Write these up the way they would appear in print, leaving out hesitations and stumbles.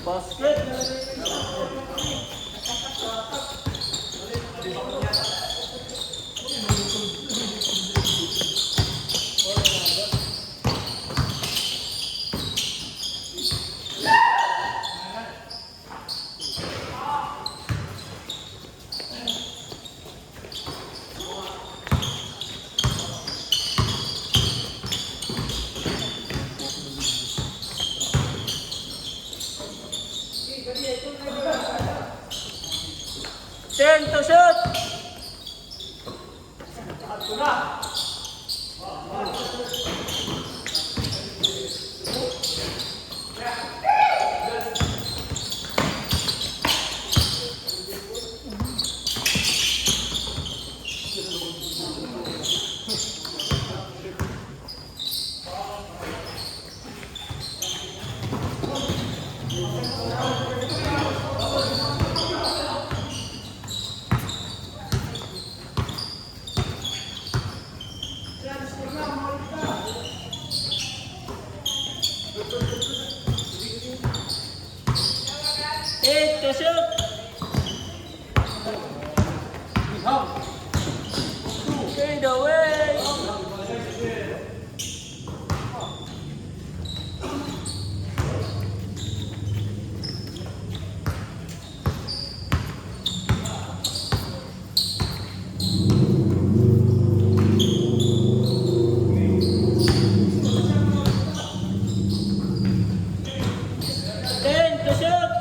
Basket. Ten to shoot. Eight to shoot. Fade away. Ten to shoot.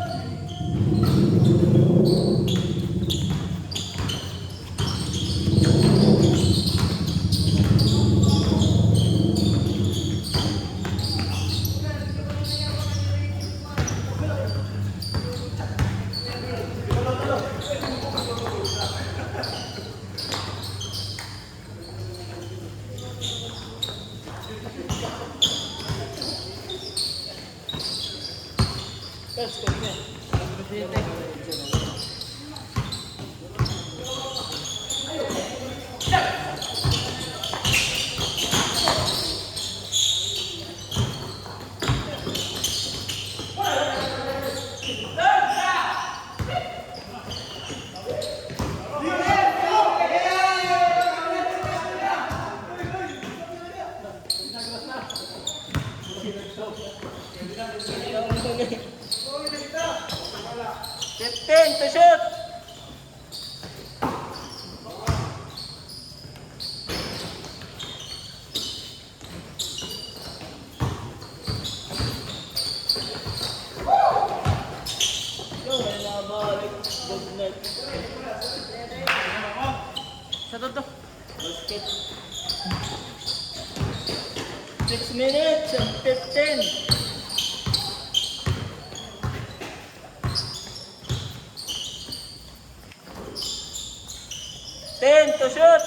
Let's go again. 15 to shoot. Good night. Sa to. Basket. 6 minutes and 15. Ten to shoot.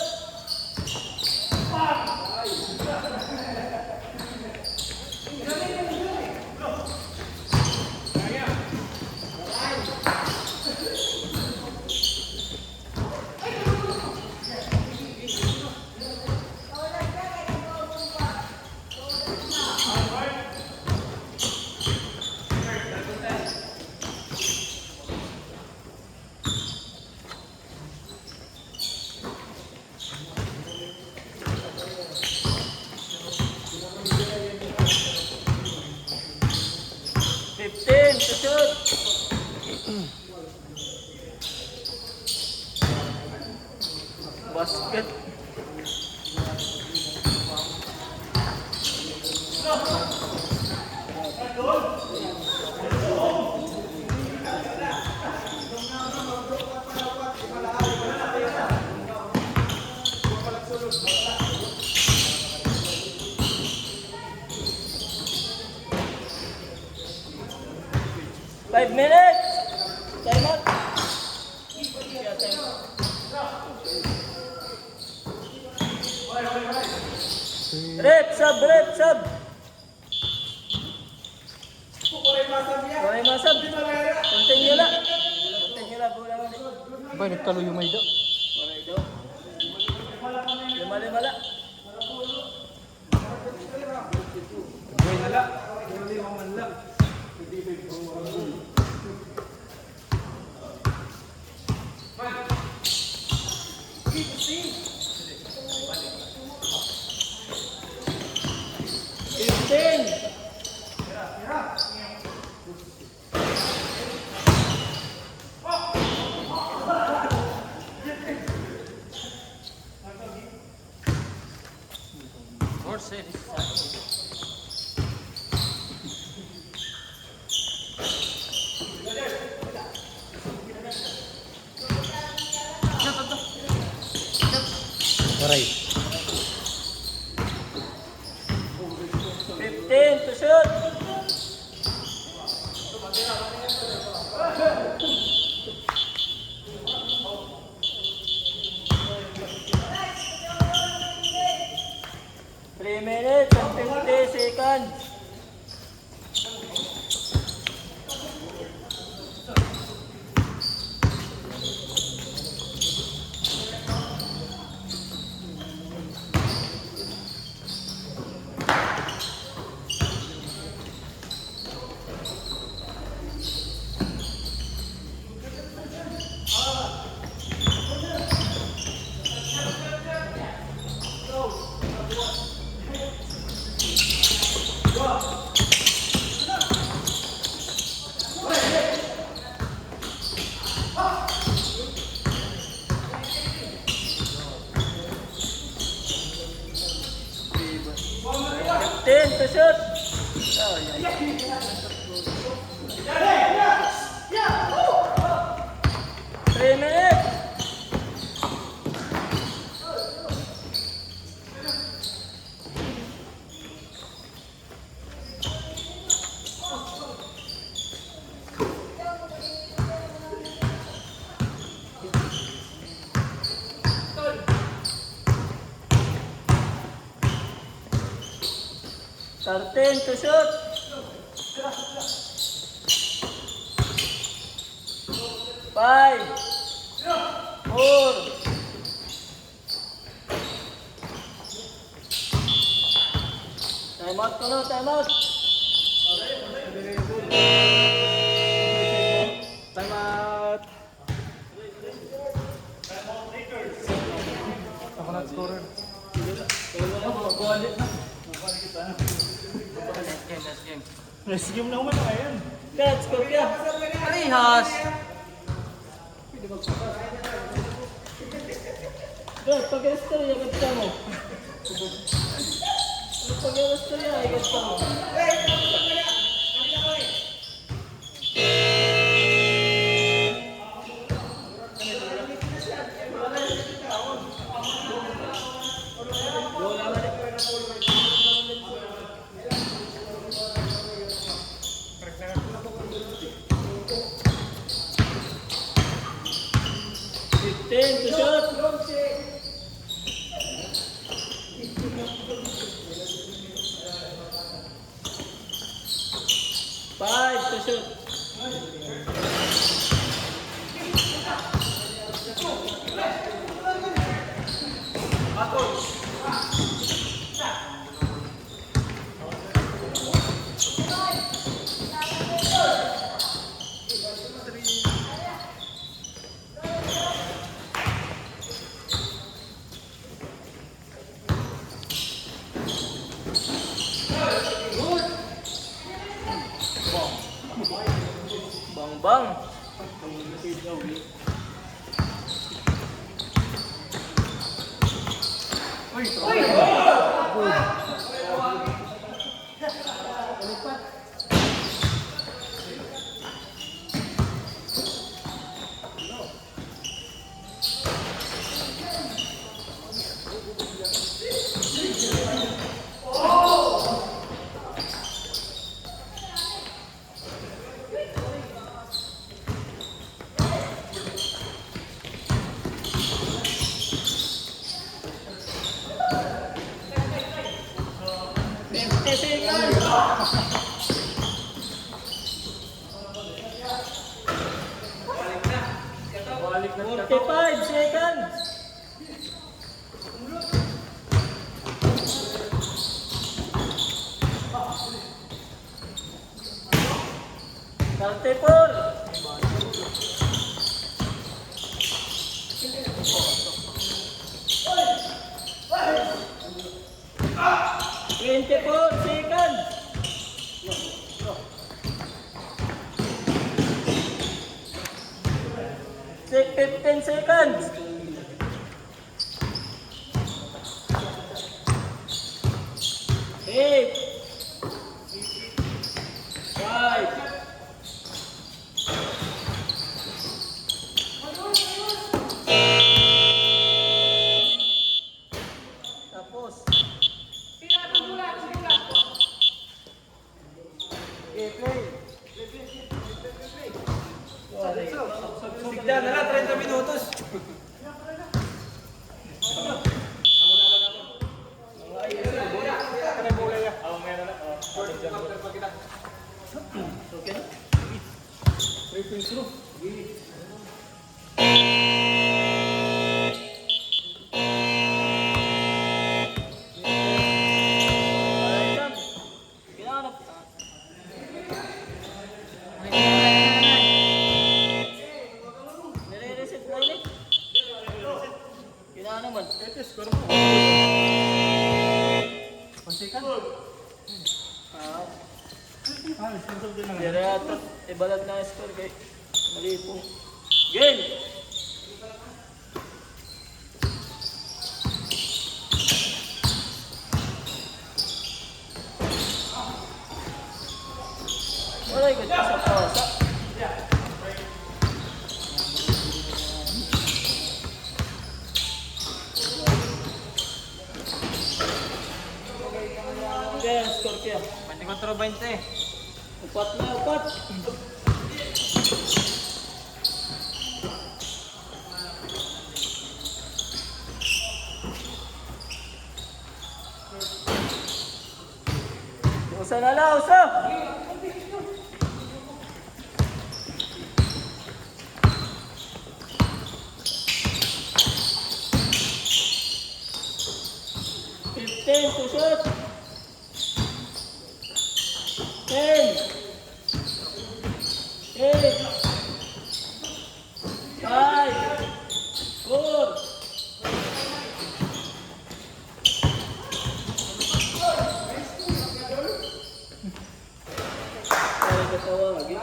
Basket. Five minutes. Time out. Red sub. Koray masab. Continue lang. Ba, nagtalo yung may do. Koray do. Lima-lima lang. Fifteen. More satisfied. Aray. 15 to shoot. Three minutes and 50 seconds. Ten to shoot. Oh, yeah. 3 minutes. Thirteen to shoot. 5, 4. Time out ko na, time out. Time out. Ako na scorer. Next game na naman na yan. Let's go, yeah. Parehas. Good, pag-istorya, agad mo. Pag-istorya, agad mo. Ten to shoot. 5 to shoot. Bang bang. Balik na 45 seconds. 34. 24 seconds. 15 seconds. 8, 5, tapos. Okay, play. Sigdan na lang, 30 minutos. Okay na? Alright lang. Kailangan na. Nire-reset na ulit. Kailangan naman. Dire ata. Ibalat na ang score kay mali po. Game! Wala yung sa pasa. Okay, ang score kaya. 24-20. Upat na, upat. Usa na lang, usa. Fifteen to shoot. 10, 8, 5, 4, ay, katawa lagi.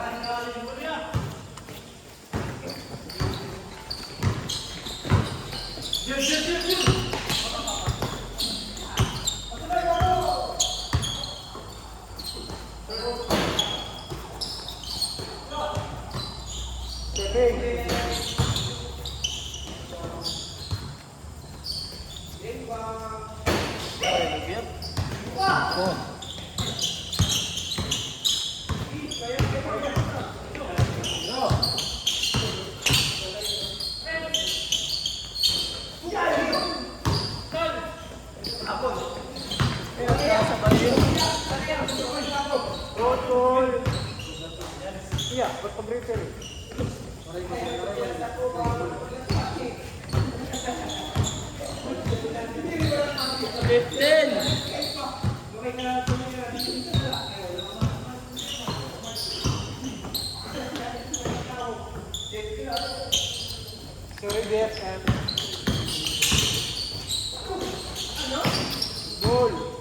Iya, buat pemberita nih. Fifteen. Sorry, BFF. Goal.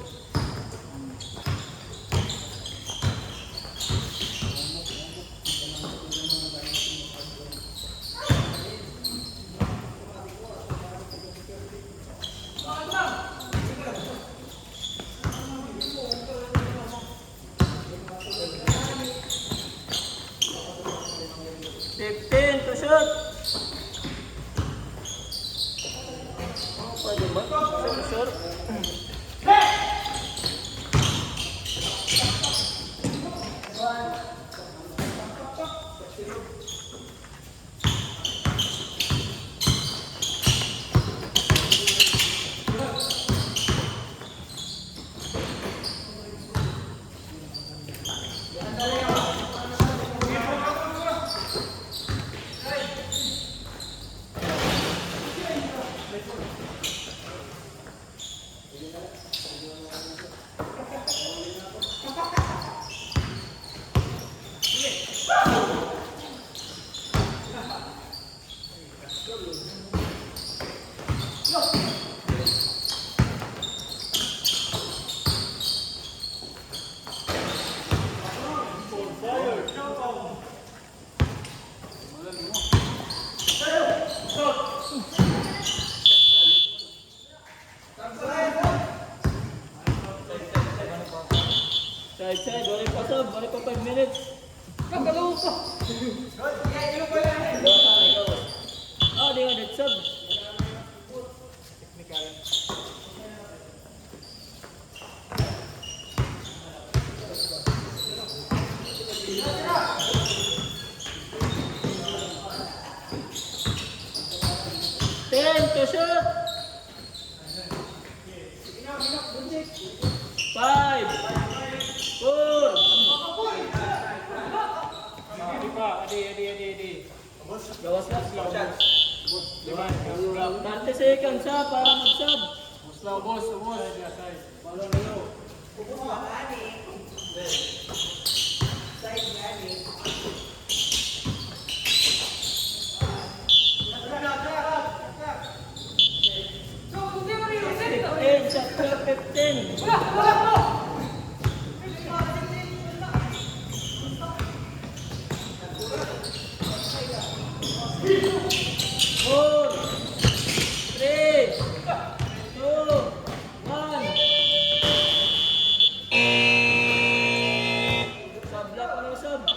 Fifteen to shoot. Side, wala pa sub, wala pa 5 minutes. Kakalaw ko. Ah, di nga, net sub. Ten to shoot. 5, 4. Adi. Gawas ka. 30 seconds ha, para mag-sub. Ubos. Eight, chapter 15. Four, three, two, one. Sabla pa ng sub.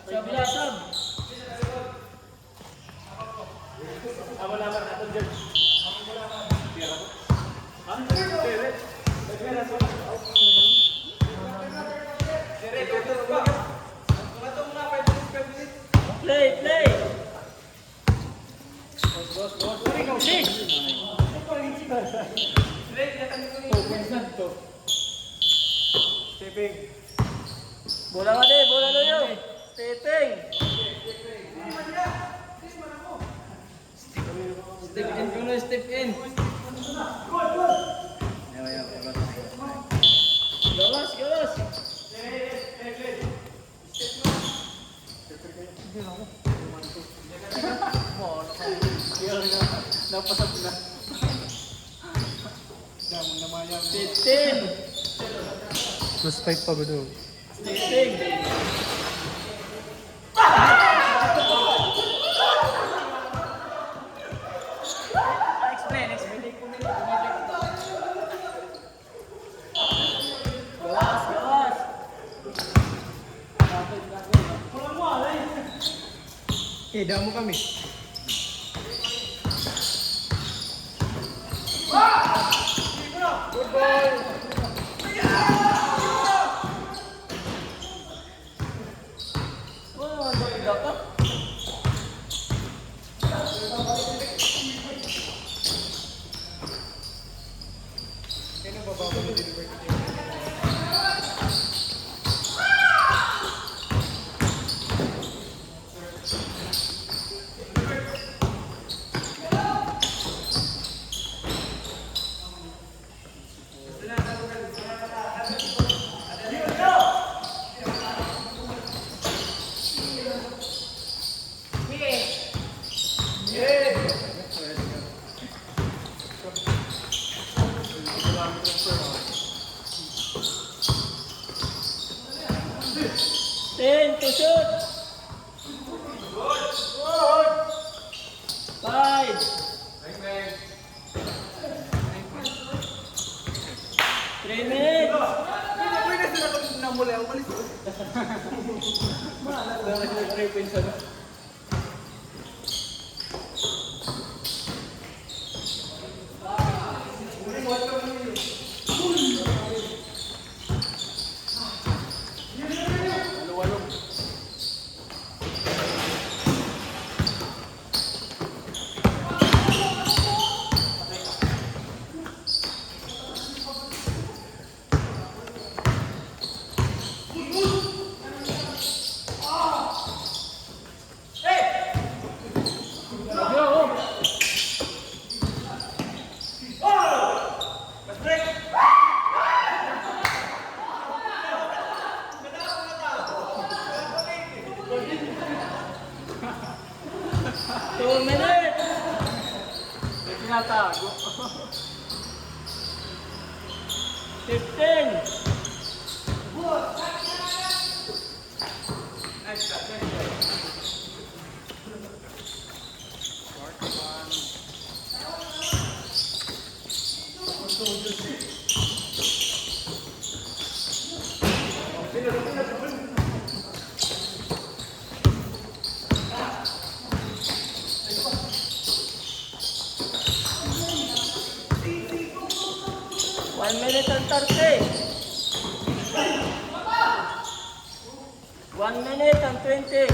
Sabla, sub. Play. Bola ka din, bola na yun. Stepping. Step in. Gawas. Napasap na. 15. Plus 5 pa ba doon? Stepping. Explain. Gawas. Damo kami. Oh, tidak ka. Ten to shoot. 5. 3 minutes. Tinatago. 15. 1 minute and 30. 1 minute and 20.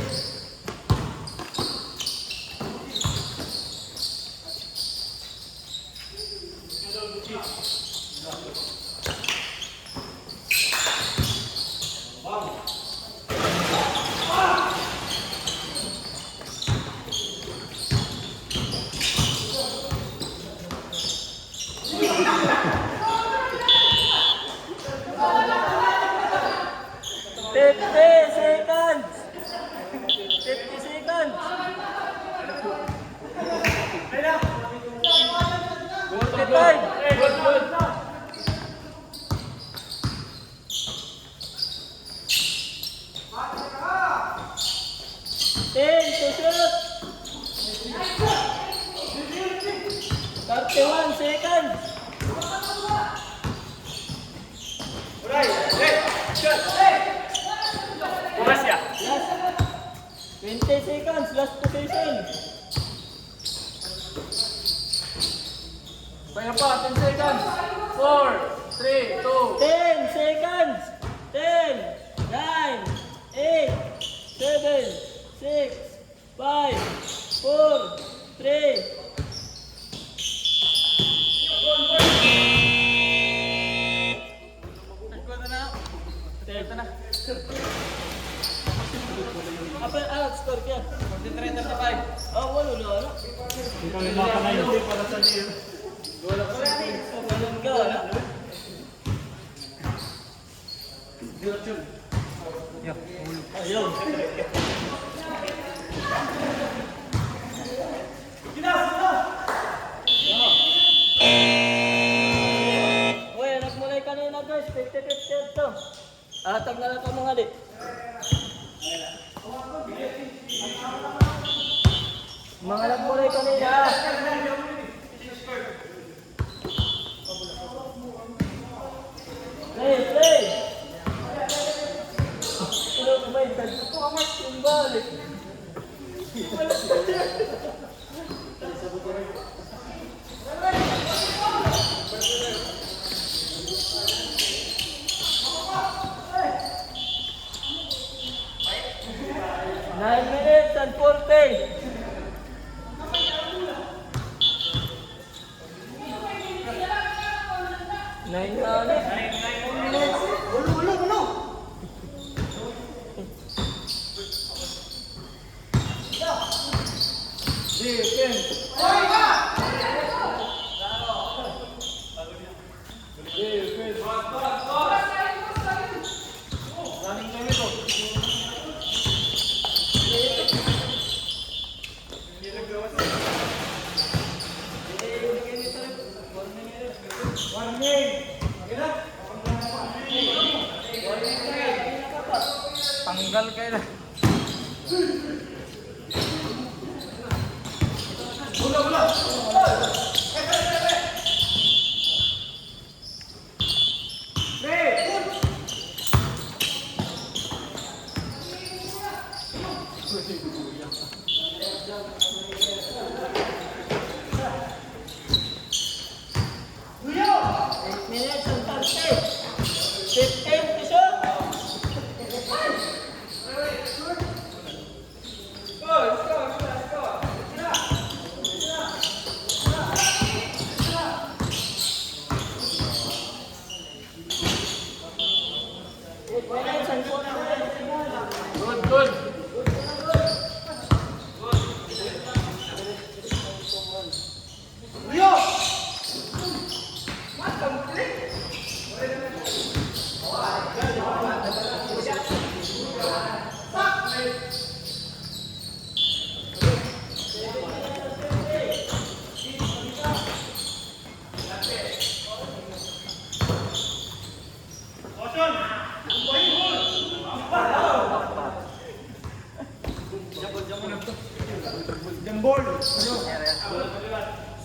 Seconds. 50 seconds. 45. Ten to shoot. 31 seconds. Bukas ya. Last 20 seconds. Last position. Kaya pa, 10 seconds. 4, 3, 2. 10 seconds. 10, 9, 8, 7, 6, 5, 4, 3. Ito na. Apa score kya? 43-35. Wala na. Ikaw yung mapa na yun. Ganun ka, wala. Ayun. Uy, nagmulay kanina guys, 50-50 to. Atag na lang ito mga di. Mga nagmulay kanina. Play! Sino kumain? Ito ang mas symbolic. Nine minutes and 40. Nine minutes. Tanggal kayo na. Minutes and 30. 15 to shoot. Minutes and 45. Good.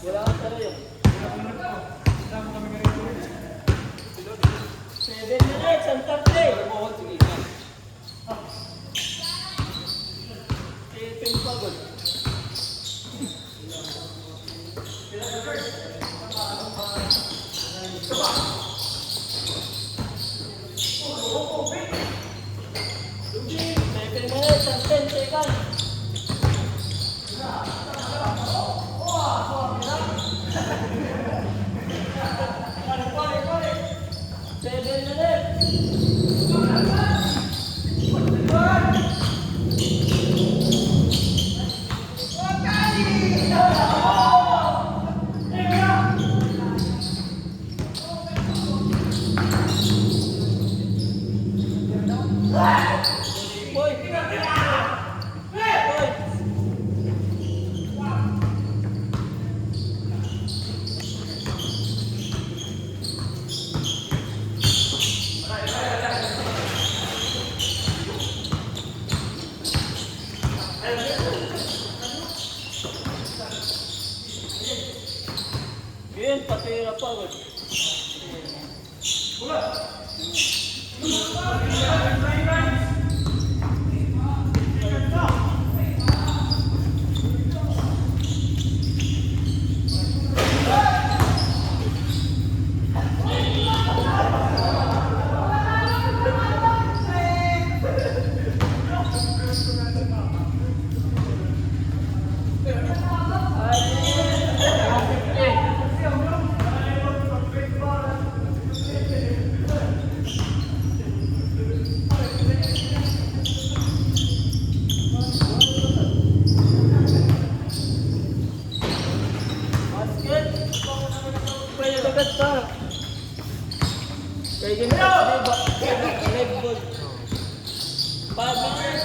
Wala kang talo yun. 7 minutes and 30. Tipin pagod. 7 minutes. Boy! Boy! Yun, patira pa. Boy. Basket! Pwede agad pa. Pwede na kasi leg ball. 5 minutes,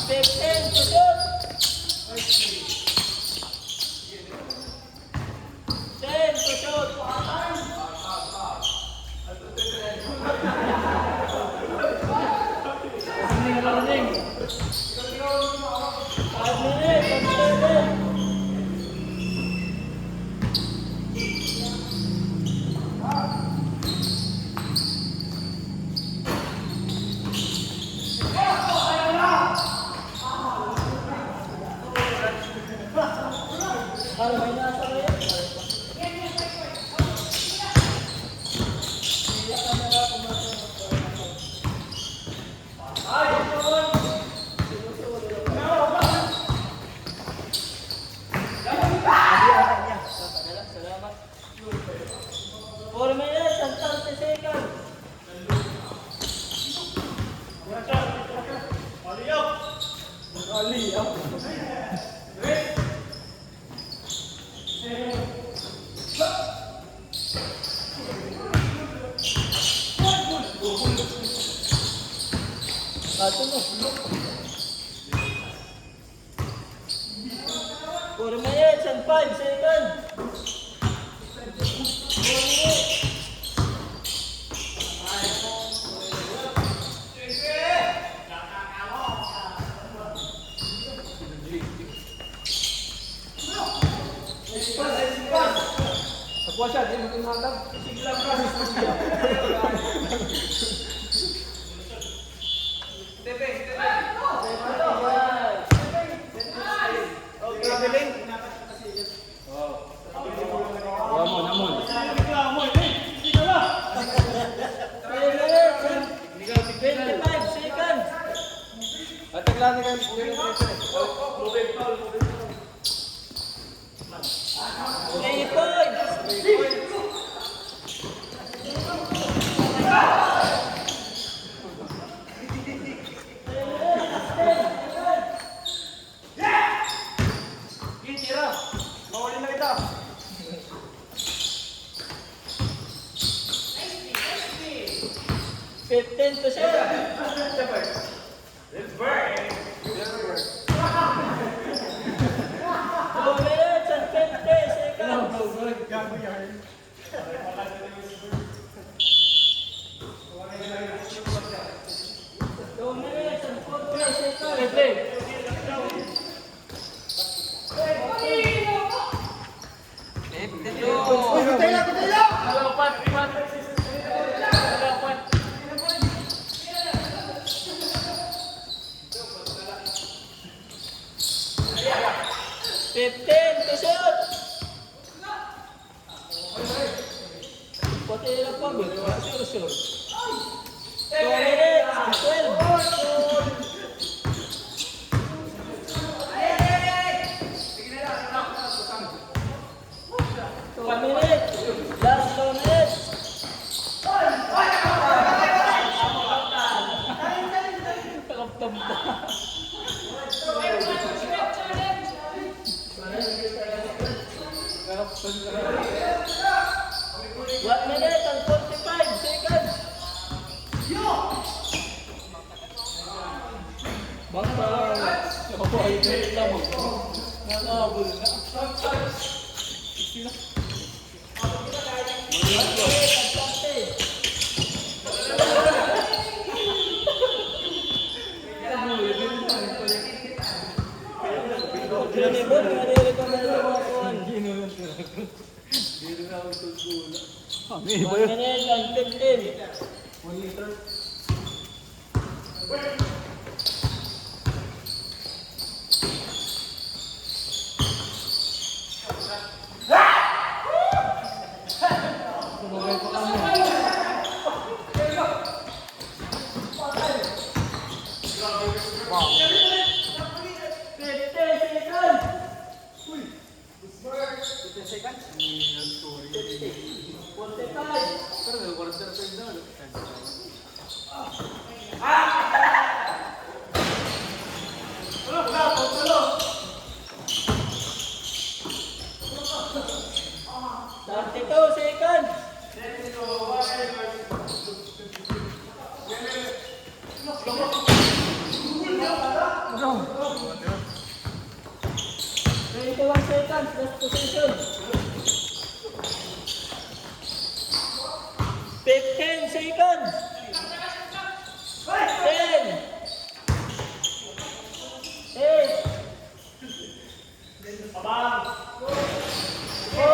15 to shoot. 10 to shoot. Hindi na lang. 5 minutes, 7. Ano, may nasa kayo? Salamat. 4 minutes and 30 seconds. Ato mo. 4 minutes and 5 seconds. 4 minutes. Nakuha siya, di mo tinatag. Ramon. 25 seconds. At taglani kayo. 3 points. Tira. Mawali na kita. 15 to shoot. 2 minutes and 50 seconds. Two minutes and 40 seconds. Fifteen to shoot. Pati lang po, shoot. 2 minutes and 12. 2 minutes. Last 2 minutes. Last position. 15 seconds. 10. 8. 4.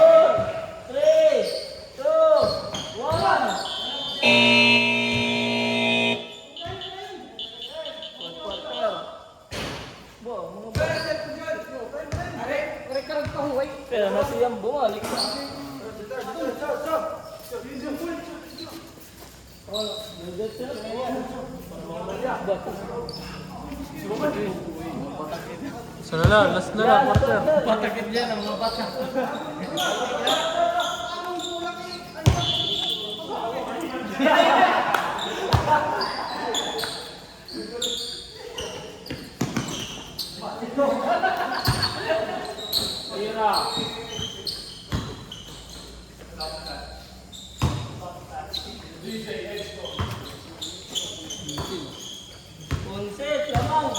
3. 2. 1. Kaya na siyang bumalik na. Isa na lang, last na lang, partner. Patakit dyan ang mga bata. Konset, lamang.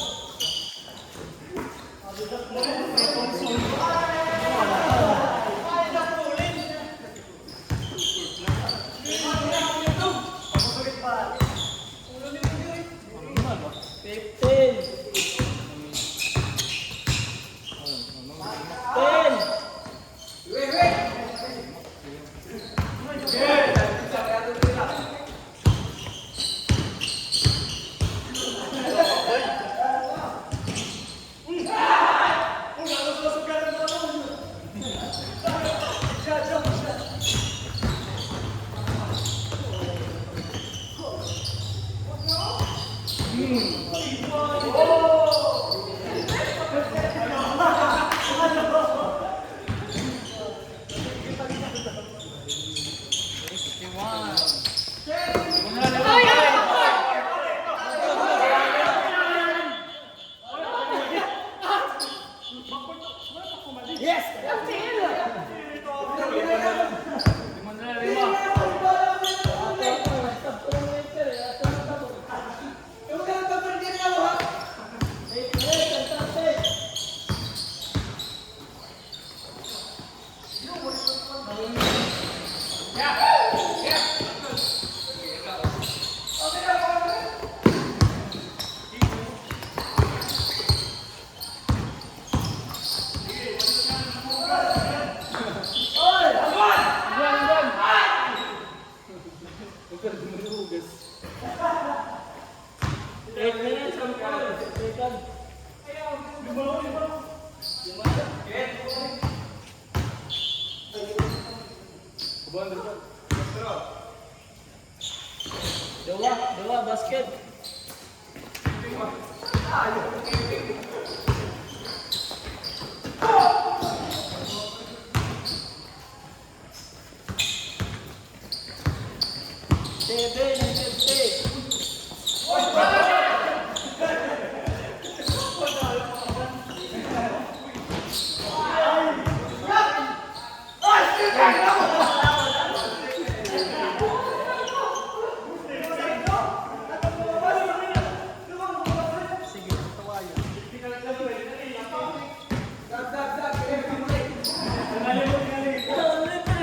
Dua basket.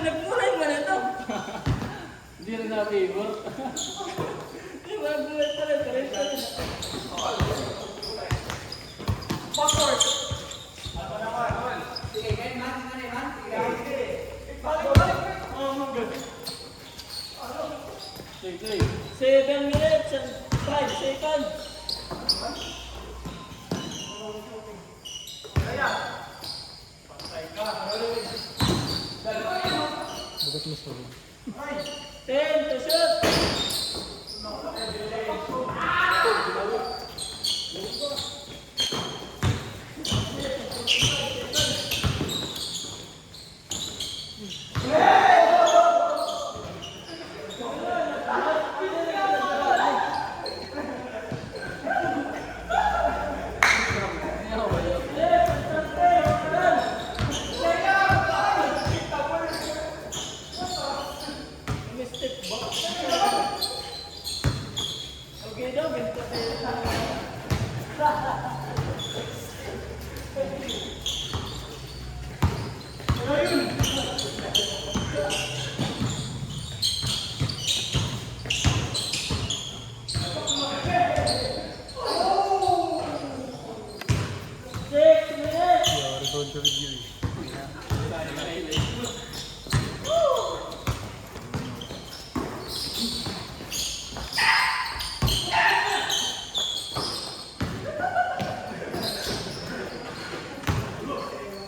Nagmulay man ito. relativo. Di ba, buhay pa rin, pares pa rin. Sige. 7 minutes and 5 seconds. Bukas mo sorry. 10 to shoot. Mistake ba? Okay daw, ganito Six minutes. Yeah, record to review.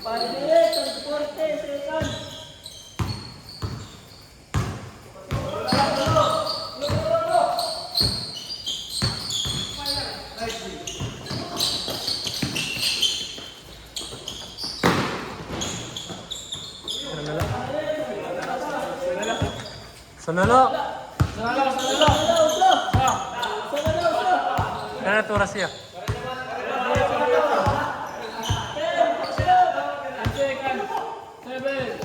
Five minutes and 40 seconds. Sanalo! Sanalo. Kaya naturas siya. 10 seconds. 7.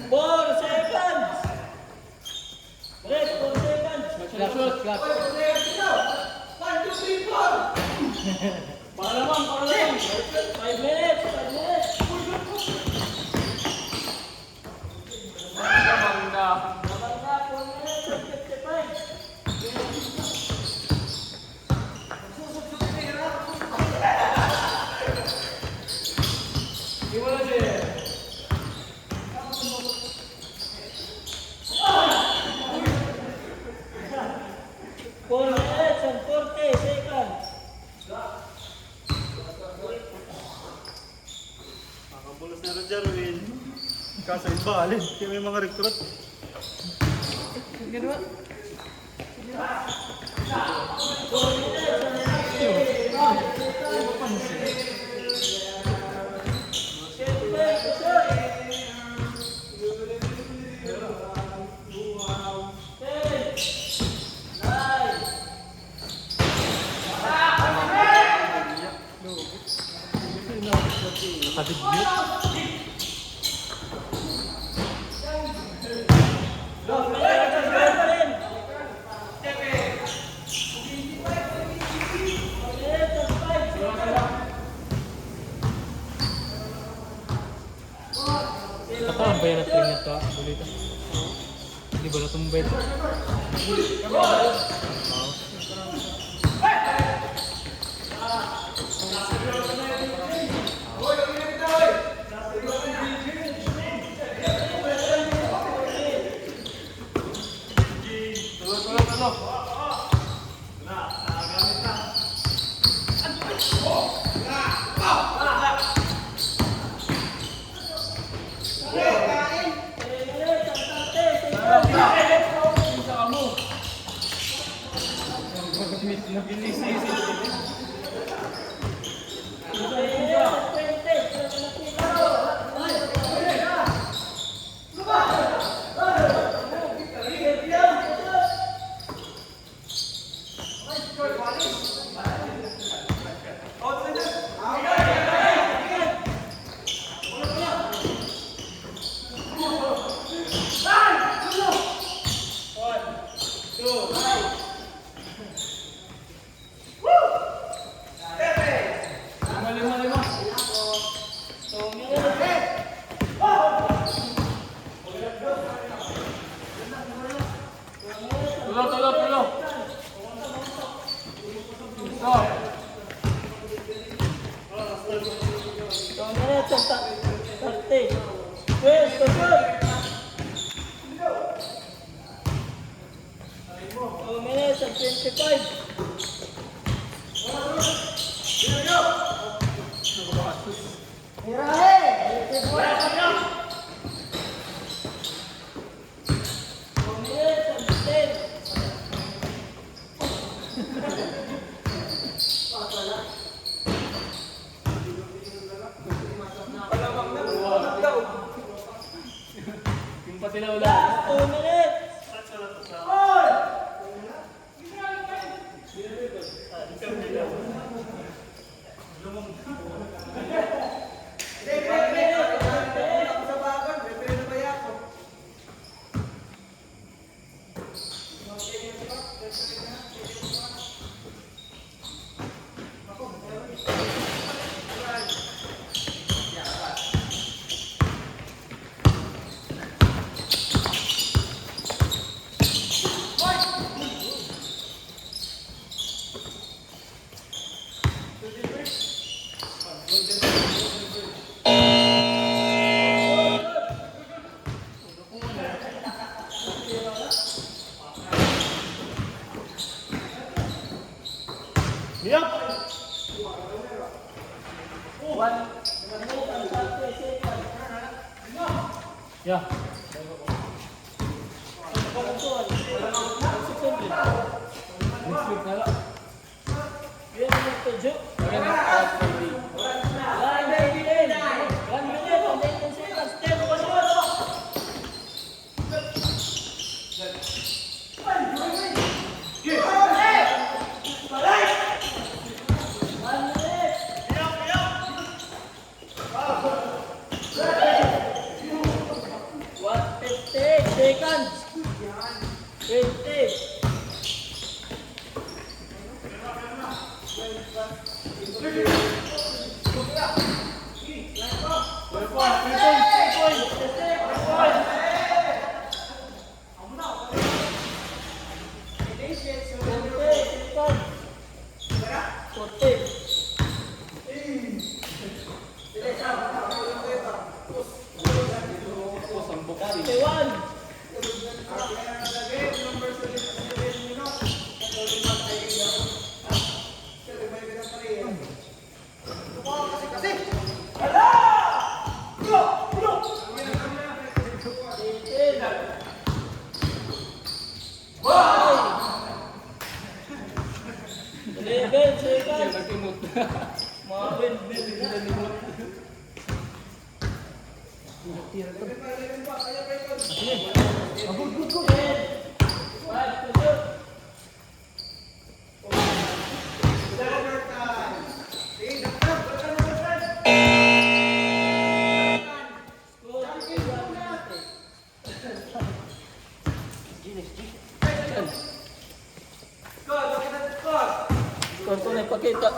4 seconds. Break, 4 seconds. Shoot. Pangalaman. 5 minutes, 5 minutes. Maganda. Nabanga, 4 minutes and 55. Gimana sih? 4 minutes and 40 seconds. Nakabulos na rin dyan, Win. Kaso iba, alin. Kaya may mga recruit. Nakabidyo. Nakambay na tingin ito, bulita. Di ba natumbay ito? 2 minutes and 30. Wait, good. 2 minutes and 25. Yung pati na wala. 2 minutes. Yup! 1 minute and 30 seconds. Yeah. Next week na lang. Yan ang tudyo. Again, out for me. 1 minute and 18 seconds. 10 seconds. What 50 seconds? 20. Nagtimot. Marvin, Score ko na ipakita.